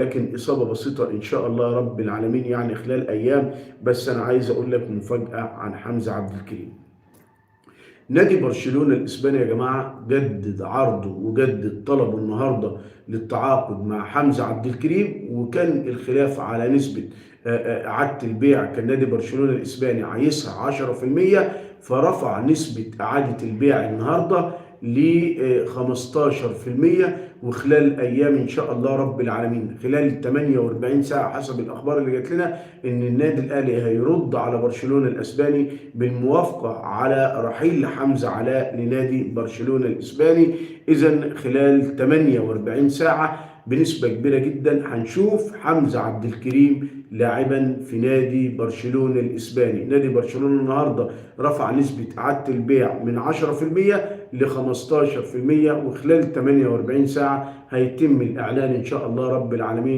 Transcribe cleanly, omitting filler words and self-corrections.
لكن إصابة بسيطة إن شاء الله رب العالمين يعني خلال أيام. بس أنا عايز أقول لك مفاجأة عن حمزة عبد الكريم. نادي برشلونة الإسباني يا جماعة جدد عرضه وجدد طلبه النهاردة للتعاقد مع حمزة عبد الكريم، وكان الخلاف على نسبة إعادة البيع. كان نادي برشلونة الإسباني عايزها 10%، فرفع نسبة إعادة البيع النهاردة ل 15%. وخلال أيام إن شاء الله رب العالمين، خلال 48 ساعة حسب الأخبار اللي جات لنا، إن النادي الأهلي هيرد على برشلونة الإسباني بالموافقة على رحيل حمزة علاء لنادي برشلونة الإسباني. إذا خلال 48 ساعة بنسبة كبيرة جدا هنشوف حمزة عبد الكريم لاعبا في نادي برشلونة الإسباني. نادي برشلونة النهاردة رفع نسبة إعادة البيع من 10% ل 15%، وخلال 48 ساعة هيتم الإعلان إن شاء الله رب العالمين